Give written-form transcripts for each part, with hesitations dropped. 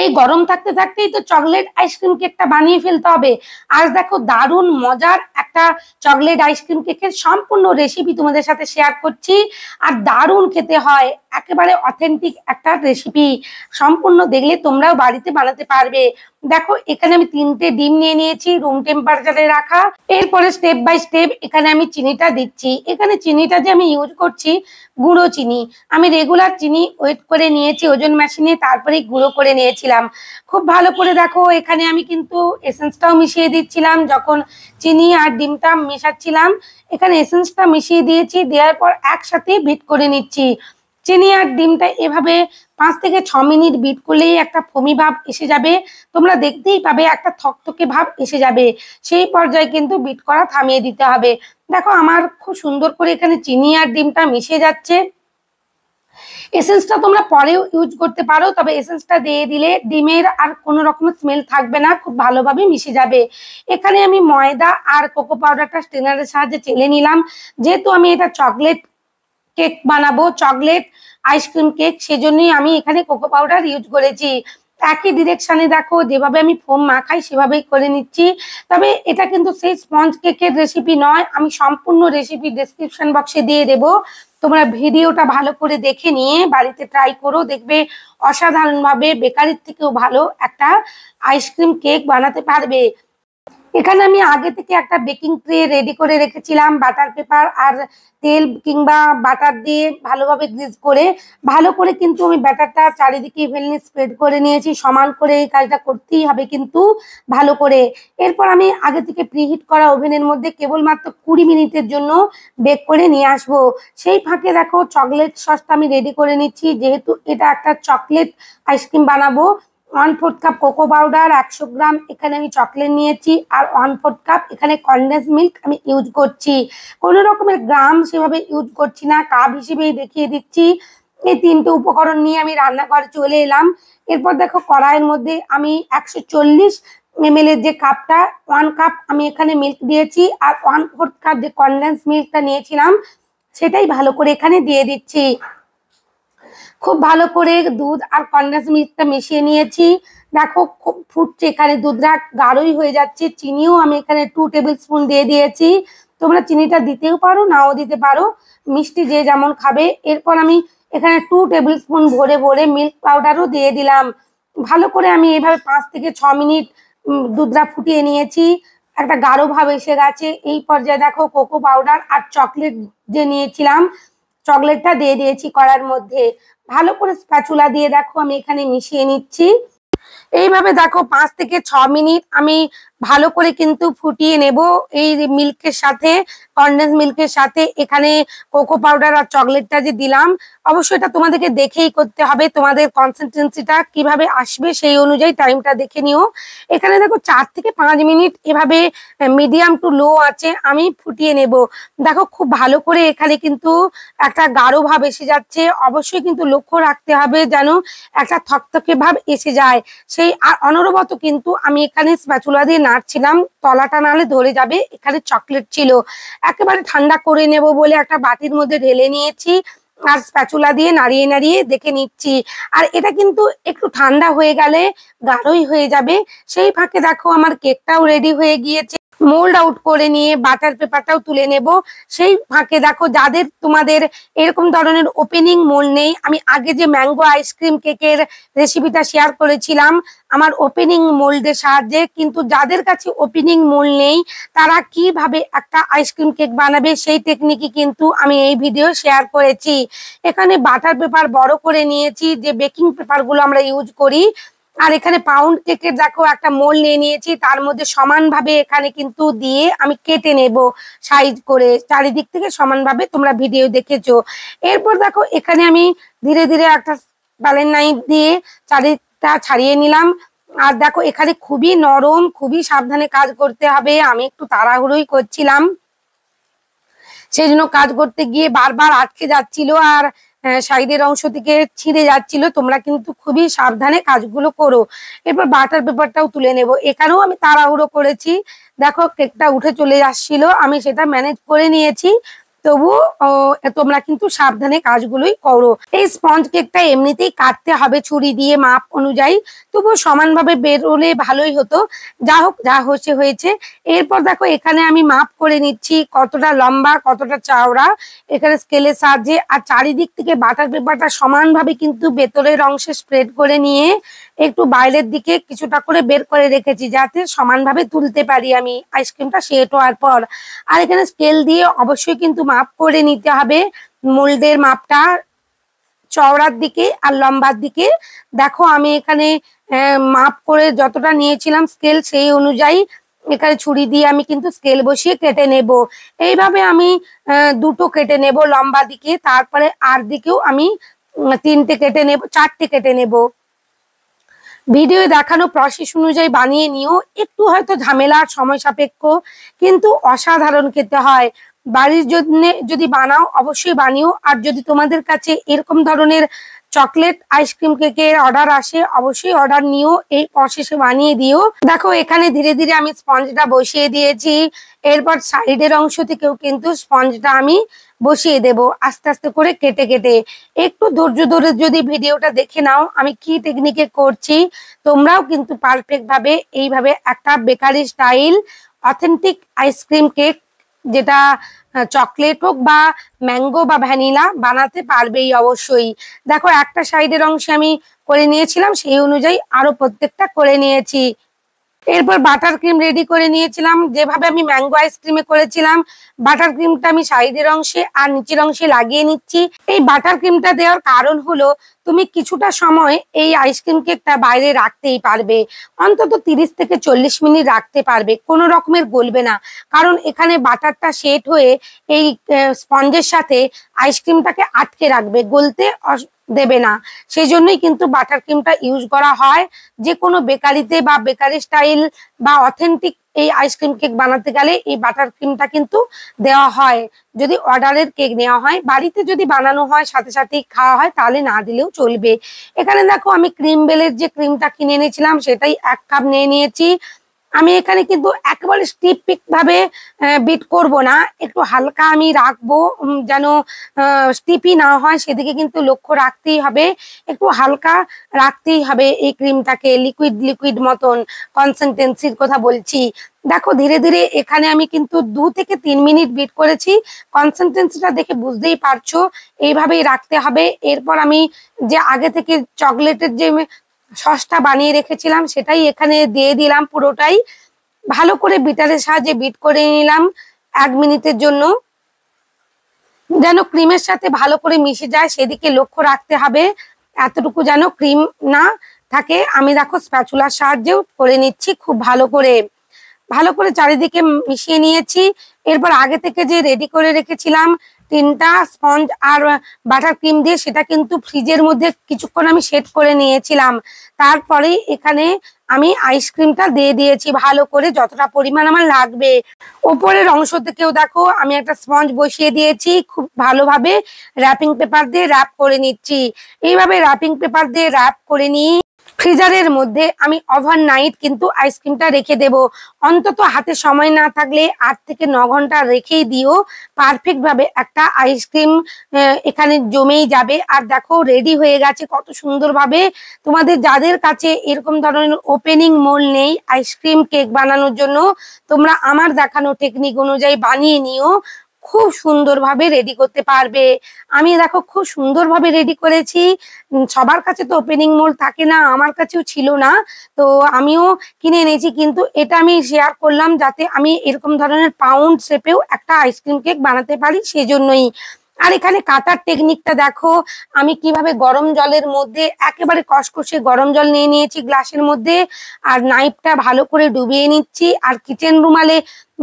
এই গরম থাকতে থাকতেই তো চকলেট আইসক্রিম কেকটা বানিয়ে ফেলতে হবে। আজ দেখো দারুণ মজার একটা চকলেট আইসক্রিম কেকের সম্পূর্ণ রেসিপি তোমাদের সাথে শেয়ার করছি। আর দারুণ খেতে হয়, একেবারে অথেন্টিক একটা রেসিপি। সম্পূর্ণ দেখলে তোমরাও বাড়িতে বানাতে পারবে। দেখো এখানে আমি 3টে ডিম নিয়ে নিয়েছি রুম টেম্পারেচারে রাখা। এরপরে স্টেপ বাই স্টেপ এখানে আমি চিনিটা দিচ্ছি। এখানে চিনিটা যে আমি ইউজ করছি গুঁড়ো চিনি, আমি রেগুলার চিনি ওয়েট করে নিয়েছি ওজন মেশিনে, তারপরে গুঁড়ো করে নিয়েছিলাম। খুব ভালো করে দেখো এখানে আমি কিন্তু এসেন্সটাও মিশিয়ে দিচ্ছিলাম যখন চিনি আর ডিমটা মেশাচ্ছিলাম। এখানে এসেন্সটা মিশিয়ে দিয়েছি, দেওয়ার পর একসাথে বিট করে নিচ্ছি। চিনি আর ডিমটা এভাবে 5 থেকে 6 মিনিট বিট করলেই একটা ফোমি ভাব এসে যাবে। তোমরা দেখতেই পাবে একটা থকথকে ভাব এসে যাবে। সেই পর্যায়ে কিন্তু বিট করা থামিয়ে দিতে হবে। দেখো আমার খুব সুন্দর করে এখানে চিনি আর ডিমটা মিশে যাচ্ছে। এসেন্সটা তোমরা পরেও ইউজ করতে পারো, তবে এসেন্সটা দিয়ে দিলে ডিমের আর কোনো রকমের স্মেল থাকবে না, খুব ভালোভাবে মিশে যাবে। এখানে আমি ময়দা আর কোকো পাউডারটা স্ট্রেনারের সাহায্যে চেলে নিলাম। যেহেতু আমি এটা চকলেট কেক বানাবো, চকলেট আইসক্রিম কেক, সেজন্যই আমি এখানে কোকো পাউডার ইউজ করেছি। একই ডিরেকশনে দেখো যেভাবে আমি ফোম মাখাই সেভাবেই করে নিচ্ছি। তবে এটা কিন্তু সেই স্পঞ্জ কেকের রেসিপি নয়, আমি সম্পূর্ণ রেসিপি ডেসক্রিপশন বক্সে দিয়ে দেবো। তোমরা ভিডিওটা ভালো করে দেখে নিয়ে বাড়িতে ট্রাই করো, দেখবে অসাধারণভাবে বেকারির থেকেও ভালো একটা আইসক্রিম কেক বানাতে পারবে। এখানে আমি আগে থেকে একটা বেকিং ট্রে রেডি করে রেখেছিলাম, বাটার পেপার আর তেল কিংবা বাটার দিয়ে ভালোভাবে গ্রিজ করে ভালো করে কিন্তু আমি ব্যাটারটা চারিদিকে ইভেনলি স্প্রেড করে নিয়েছি। সমান করে এই কাজটা করতেই হবে কিন্তু ভালো করে। এরপর আমি আগে থেকে প্রিহিট করা ওভেনের মধ্যে কেবলমাত্র 20 মিনিটের জন্য বেক করে নিয়ে আসবো। সেই ফাঁকে দেখো চকলেট সসটা আমি রেডি করে নিচ্ছি। যেহেতু এটা একটা চকলেট আইসক্রিম বানাবো, 1/4 কাপ কোকো পাউডার, 100 গ্রাম এখানে আমি চকলেট নিয়েছি, আর 1/4 কাপ এখানে কনডেন্স মিল্ক আমি ইউজ করছি। কোনো রকমের গ্রাম সেভাবে ইউজ করছি না, কাপ হিসেবেই দেখিয়ে দিচ্ছি। এই 3টে উপকরণ নিয়ে আমি রান্নাঘরে চলে এলাম। এরপর দেখো কড়াইয়ের মধ্যে আমি 140 ml এর যে কাপটা, 1 কাপ আমি এখানে মিল্ক দিয়েছি, আর 1/4 কাপ যে কনডেন্স মিল্কটা নিয়েছিলাম সেটাই ভালো করে এখানে দিয়ে দিচ্ছি। খুব ভালো করে দুধ আর কনডেন্স মিল্কটা মিশিয়ে নিয়েছি। দেখো খুব ফুটছে, এখানে দুধটা গাঢ়ই হয়ে যাচ্ছে। চিনিও আমি এখানে 2 টেবিল স্পুন দিয়ে দিয়েছি। তোমরা চিনিটা দিতেও পারো, নাও দিতে পারো, মিষ্টি যে যেমন খাবে। এরপর আমি এখানে 2 টেবিল স্পুন ভরে ভরে মিল্ক পাউডারও দিয়ে দিলাম। ভালো করে আমি এভাবে 5 থেকে 6 মিনিট দুধটা ফুটিয়ে নিয়েছি। একটা গাঢ় ভাব এসে গেছে। এই পর্যায়ে দেখো কোকো পাউডার আর চকলেট যে নিয়েছিলাম, চকলেটটা দিয়ে দিয়েছি কড়ার মধ্যে। ভালো করে স্প্যাচুলা দিয়ে দেখো আমি এখানে মিশিয়ে নিচ্ছি। এইভাবে দেখো 5 থেকে 6 মিনিট আমি ভালো করে কিন্তু ফুটিয়ে নেব এই মিল্কের সাথে, কনডেন্স মিল্কের সাথে। এখানে কোকো পাউডার আর চকলেটটা যে দিলাম, অবশ্যই এটা তোমাদেরকে দেখেই করতে হবে, তোমাদের কনসিস্টেন্সিটা কিভাবে আসবে সেই অনুযায়ী টাইমটা দেখে নিও। এখানে দেখো 4 থেকে 5 মিনিট এভাবে মিডিয়াম টু লো আছে আমি ফুটিয়ে নেব। দেখো খুব ভালো করে এখানে কিন্তু একটা গাঢ় ভাব এসে যাচ্ছে। অবশ্যই কিন্তু লক্ষ্য রাখতে হবে যেন একটা থকথকে ভাব এসে যায়। সেই আর অনবরত কিন্তু আমি এখানে স্প্যাচুলা দিয়ে নাড়ছিলাম, তলাটা নালে ধরে যাবে। এখানে চকলেট ছিল, একেবারে ঠান্ডা করে নেব বলে একটা বাটির মধ্যে ঢেলে নিয়েছি, আর স্প্যাচুলা দিয়ে নাড়িয়ে নাড়িয়ে দেখে নিচ্ছি। আর এটা কিন্তু একটু ঠান্ডা হয়ে গেলে গাঢ়ই হয়ে যাবে। সেই ফাঁকে দেখো আমার কেকটাও রেডি হয়ে গিয়েছে। মোল্ড আউট করে নিয়ে বাটার পেপারটাও তুলে নেব। সেই ফাঁকে দেখো যাদের তোমাদের এরকম ধরনের ওপেনিং মোল্ড নেই, আমি আগে যে ম্যাঙ্গো আইসক্রিম কেকের রেসিপিটা শেয়ার করেছিলাম আমার ওপেনিং মোল্ডের সাহায্যে, কিন্তু যাদের কাছে ওপেনিং মোল্ড নেই তারা কিভাবে একটা আইসক্রিম কেক বানাবে সেই টেকনিকই কিন্তু আমি এই ভিডিও শেয়ার করেছি। এখানে বাটার পেপার বড় করে নিয়েছি, যে বেকিং পেপারগুলো আমরা ইউজ করি। আর এখানে পাউন্ড কেকের দেখো একটা মোল্ড নিয়ে নিয়েছি, তার মধ্যে সমানভাবে এখানে কিন্তু দিয়ে আমি কেটে নেব সাইজ করে, চারিদিক থেকে সমানভাবে, তোমরা ভিডিও দেখেছো। এরপর দেখো এখানে আমি ধীরে ধীরে একটা ব্যালেন্স নাইফ দিয়ে চারিদিকটা ছাড়িয়ে নিলাম। আর দেখো এখানে খুবই নরম, খুবই সাবধানে কাজ করতে হবে। আমি একটু তাড়াহুড়োই করছিলাম, সেই জন্য কাজ করতে গিয়ে বারবার আটকে যাচ্ছিল আর সাইডের অংশ থেকে ছিঁড়ে যাচ্ছিল। তোমরা কিন্তু খুবই সাবধানে কাজগুলো করো। এরপর বাটার পেপারটাও তুলে নেব। এখানেও আমি তাড়াহুড়ো করেছি, দেখো কেকটা উঠে চলে আসছিল, আমি সেটা ম্যানেজ করে নিয়েছি। তবু তোমরা কিন্তু সাবধানে কাজগুলোই করো। এই স্পঞ্জ কেকটা এমনিতেই কাটতে হবে ছুরি দিয়ে মাপ অনুযায়ী, তবু সমানভাবে বেরোলে ভালোই হতো। যা হোক, যা হচ্ছে হয়েছে। এরপর দেখো এখানে আমি মাপ করে নিচ্ছি কতটা লম্বা কতটা চওড়া, এখানে স্কেলের সাহায্যে। আর চারিদিক থেকে বাটার পেপারটা সমানভাবে কিন্তু ভেতরের অংশে স্প্রেড করে নিয়ে একটু বাইরের দিকে কিছুটা করে বের করে রেখেছি, যাতে সমানভাবে তুলতে পারি আমি আইসক্রিমটা সেট হওয়ার পর। আর এখানে স্কেল দিয়ে অবশ্যই কিন্তু মাপ করে নিতে হবে মোল্ডের মাপটা চওড়ার দিকে আর লম্বার দিকে। দেখো আমি এখানে মাপ করে যতটা নিয়েছিলাম স্কেল, সেই অনুযায়ী এখানে ছুরি দিয়ে আমি কিন্তু স্কেল বসিয়ে কেটে নেব। এইভাবে আমি দুটো কেটে নেব লম্বা দিকে, তারপরে আর দিকেও আমি তিনটে কেটে নেব, চারটে কেটে নেব। ভিডিও দেখানো প্রসেস অনুযায়ী বানিয়ে নিও। একটু হয়তো ঝামেলার সময় সাপেক্ষ, কিন্তু অসাধারণ খেতে হয়। বাড়ির জন্য যদি বানাও অবশ্যই বানিও। আর যদি তোমাদের কাছে এরকম ধরনের চকলেট আইসক্রিম কেকের অর্ডার আসে অবশ্যই অর্ডার নিও, এই প্রসেসে বানিয়ে দিও। দেখো এখানে ধীরে ধীরে আমি স্পঞ্জটা বসিয়ে দিয়েছি। এরপর সাইডের অংশ থেকেও কিন্তু স্পঞ্জটা আমি বসিয়ে দেব আস্তে আস্তে করে কেটে কেটে। একটু ধৈর্য ধরে যদি ভিডিওটা দেখে নাও আমি কি টেকনিকে করছি, তোমরাও কিন্তু পারফেক্ট ভাবে এইভাবে একটা bakery style authentic ice cream cake, যেটা চকলেট হোক বা ম্যাঙ্গো বা ভ্যানিলা, বানাতে পারবেই অবশ্যই। দেখো একটা সাইডের অংশে আমি করে নিয়েছিলাম, সেই অনুযায়ী আরো প্রত্যেকটা করে নিয়েছি। এরপর বাটার ক্রিম রেডি করে নিয়েছিলাম, যেভাবে আমি ম্যাঙ্গো আইসক্রিমে করেছিলাম। বাটার ক্রিমটা আমি সাইডের অংশে আর নিচের অংশে লাগিয়ে নিচ্ছি। এই বাটার ক্রিমটা দেওয়ার কারণ হলো তুমি কিছুটা সময় এই আইসক্রিম কেকটা বাইরে রাখতেই পারবে, অন্তত 30 থেকে 40 মিনিট রাখতে পারবে, কোনো রকমের গলবে না। কারণ এখানে বাটারটা সেট হয়ে এই স্পঞ্জের সাথে আইসক্রিমটাকে আটকে রাখবে, গলতে দেবে না। সেই জন্যই কিন্তু বাটার ক্রিমটা ইউজ করা হয়। যে কোনো বেকারিতে বা বেকারি স্টাইল বা অথেন্টিক এই আইসক্রিম কেক বানাতে গেলে এই বাটার ক্রিমটা কিন্তু দেওয়া হয়। যদি অর্ডারের কেক নেওয়া হয়, বাড়িতে যদি বানানো হয় সাথে সাথেই খাওয়া হয় তাহলে না দিলেও চলবে। এখানে দেখো আমি ক্রিম বেলের যে ক্রিমটা কিনে এনেছিলাম সেটাই 1 কাপ নিয়ে নিয়েছি। আমি এখানে কিন্তু একেবারে স্টিপ ভাবে বিট করব না, একটু হালকা আমি রাখবো, যেন স্টিপি না হয় সেদিকে কিন্তু লক্ষ্য রাখতেই হবে। একটু হালকা রাখতেই হবে এই ক্রিমটাকে, লিকুইড লিকুইড মতন কনসিস্টেন্সির কথা বলছি। দেখো ধীরে ধীরে এখানে আমি কিন্তু 2 থেকে 3 মিনিট বিট করেছি। কনসিস্টেন্সিটা দেখে বুঝতেই পারছো, এইভাবেই রাখতে হবে। এরপর আমি যে আগে থেকে চকলেটের যে সসটা বানিয়ে রেখেছিলাম সেটাই এখানে দিয়ে দিলাম পুরোটাই। ভালো করে বিটারের সাহায্যে বিট করে নিলাম 1 মিনিটের জন্য, যেন ক্রিমের সাথে ভালো করে মিশে যায় সেদিকে লক্ষ্য রাখতে হবে, এতটুকু যেন ক্রিম না থাকে। আমি দেখো স্প্যাচুলার সাহায্যেও করে নিচ্ছি খুব ভালো করে। ভালো করে চারিদিকে মিশিয়ে নিয়েছি। এরপর আগে থেকে যে রেডি করে রেখেছিলাম 3টা স্পঞ্জ আর বাটার ক্রিম দিয়ে, সেটা কিন্তু ফ্রিজের মধ্যে কিছুক্ষণ আমি সেট করে নিয়েছিলাম। তারপরে এখানে আমি আইসক্রিমটা দিয়ে দিয়েছি ভালো করে, যতটা পরিমাণ আমার লাগবে। ওপরের অংশ থেকেও দেখো আমি একটা স্পঞ্জ বসিয়ে দিয়েছি, খুব ভালোভাবে র্যাপিং পেপার দিয়ে র্যাপ করে নিচ্ছি। এইভাবে র্যাপিং পেপার দিয়ে র্যাপ করে নিয়ে ফ্রিজারের মধ্যে আমি ওভারনাইট কিন্তু আইসক্রিমটা রেখে দেব। অন্তত হাতে সময় না থাকলে 8 থেকে 9 ঘন্টা রেখেই দিও, পারফেক্ট ভাবে একটা আইসক্রিম এখানে জমেই যাবে। আর দেখো রেডি হয়ে গেছে কত সুন্দরভাবে। তোমাদের যাদের কাছে এরকম ধরনের ওপেনিং মোল্ড নেই আইসক্রিম কেক বানানোর জন্য, তোমরা আমার দেখানো টেকনিক অনুযায়ী বানিয়ে নিও, খুব সুন্দরভাবে রেডি করতে পারবে। আমি দেখো খুব সুন্দরভাবে রেডি করেছি। সবার কাছে তো ওপেনিং মোল্ড থাকে না, আমার কাছেও ছিল না, তো আমিও কিনে এনেছি। কিন্তু এটা আমি শেয়ার করলাম যাতে আমি এরকম ধরনের পাউন্ড শেপেও একটা আইসক্রিম কেক বানাতে পারি, সেজন্যই। আর এখানে কাটার টেকনিকটা দেখো, আমি কিভাবে গরম জলের মধ্যে একেবারে কষকষে গরম জল নিয়ে নিয়েছি গ্লাসের মধ্যে, আর নাইফটা ভালো করে ডুবিয়ে নিচ্ছি। আর কিচেন রুমালে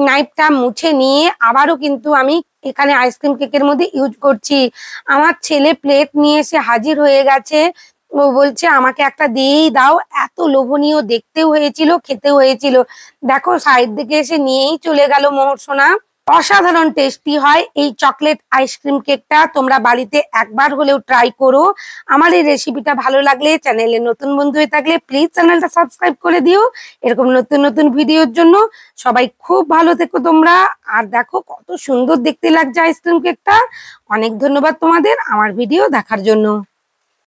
নাইফটা মুছে নিয়ে আবারও কিন্তু আমি এখানে আইসক্রিম কেকের মধ্যে ইউজ করছি। আমার ছেলে প্লেট নিয়ে এসে হাজির হয়ে গেছে, ও বলছে আমাকে একটা দিয়েই দাও। এত লোভনীয় দেখতেও হয়েছিল, খেতেও হয়েছিল। দেখো সাইড দিকে এসে নিয়েই চলে গেল মোহর সোনা। অসাধারণ টেস্টি হয় এই চকলেট আইসক্রিম কেকটা। তোমরা বাড়িতে একবার হলেও ট্রাই করো। আমার এই রেসিপিটা ভালো লাগলে, চ্যানেলে নতুন বন্ধু হয়ে থাকলে প্লিজ চ্যানেলটা সাবস্ক্রাইব করে দিও এরকম নতুন নতুন ভিডিওর জন্য। সবাই খুব ভালো থেকো তোমরা। আর দেখো কত সুন্দর দেখতে লাগছে আইসক্রিম কেকটা। অনেক ধন্যবাদ তোমাদের আমার ভিডিও দেখার জন্য।